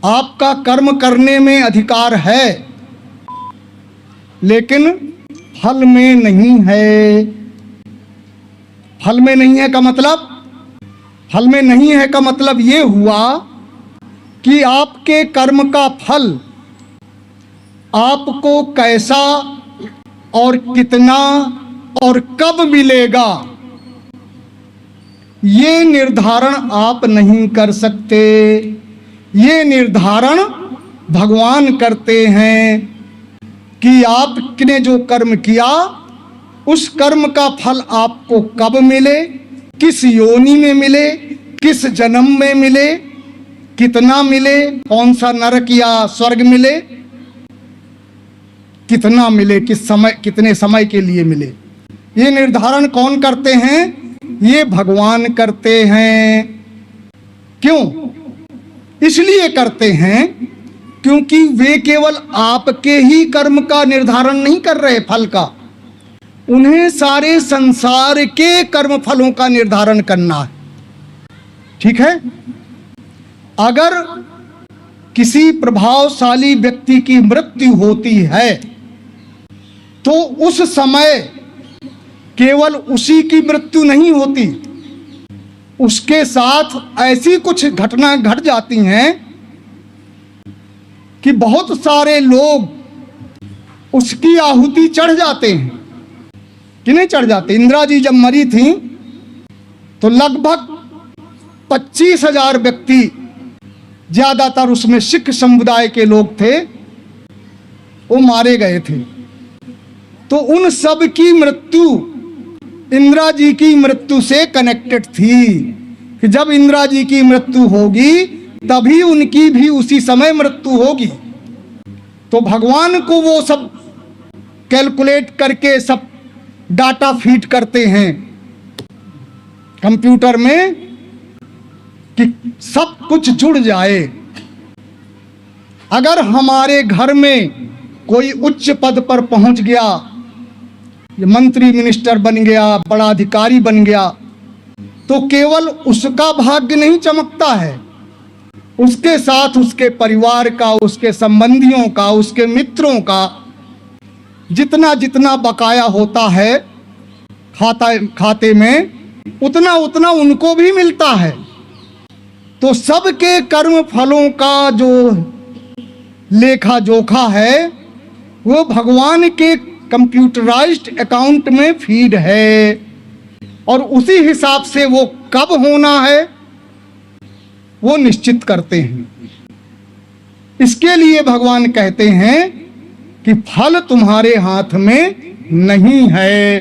आपका कर्म करने में अधिकार है, लेकिन फल में नहीं है। फल में नहीं है का मतलब, फल में नहीं है का मतलब ये हुआ कि आपके कर्म का फल आपको कैसा और कितना और कब मिलेगा, ये निर्धारण आप नहीं कर सकते। ये निर्धारण भगवान करते हैं कि आपने जो कर्म किया उस कर्म का फल आपको कब मिले, किस योनि में मिले, किस जन्म में मिले, कितना मिले, कौन सा नरक या स्वर्ग मिले, कितना मिले, किस समय, कितने समय के लिए मिले, ये निर्धारण कौन करते हैं? ये भगवान करते हैं। क्यों? इसलिए करते हैं क्योंकि वे केवल आपके ही कर्म का निर्धारण नहीं कर रहे, फल का, उन्हें सारे संसार के कर्म फलों का निर्धारण करना है। ठीक है? अगर किसी प्रभावशाली व्यक्ति की मृत्यु होती है तो उस समय केवल उसी की मृत्यु नहीं होती, उसके साथ ऐसी कुछ घटना घट जाती हैं कि बहुत सारे लोग उसकी आहुति चढ़ जाते हैं। कि नहीं चढ़ जाते? इंदिरा जी जब मरी थी तो लगभग 25,000 व्यक्ति, ज्यादातर उसमें सिख समुदाय के लोग थे, वो मारे गए थे। तो उन सब की मृत्यु इंदिरा जी की मृत्यु से कनेक्टेड थी कि जब इंदिरा जी की मृत्यु होगी तभी उनकी भी उसी समय मृत्यु होगी। तो भगवान को वो सब कैलकुलेट करके सब डाटा फीड करते हैं कंप्यूटर में कि सब कुछ जुड़ जाए। अगर हमारे घर में कोई उच्च पद पर पहुंच गया, मंत्री मिनिस्टर बन गया, बड़ा अधिकारी बन गया, तो केवल उसका भाग्य नहीं चमकता है, उसके साथ उसके परिवार का, उसके संबंधियों का, उसके मित्रों का जितना जितना बकाया होता है खाते में, उतना उतना उनको भी मिलता है। तो सबके कर्म फलों का जो लेखा जोखा है वो भगवान के कंप्यूटराइज्ड अकाउंट में फीड है, और उसी हिसाब से वो कब होना है वो निश्चित करते हैं। इसके लिए भगवान कहते हैं कि फल तुम्हारे हाथ में नहीं है।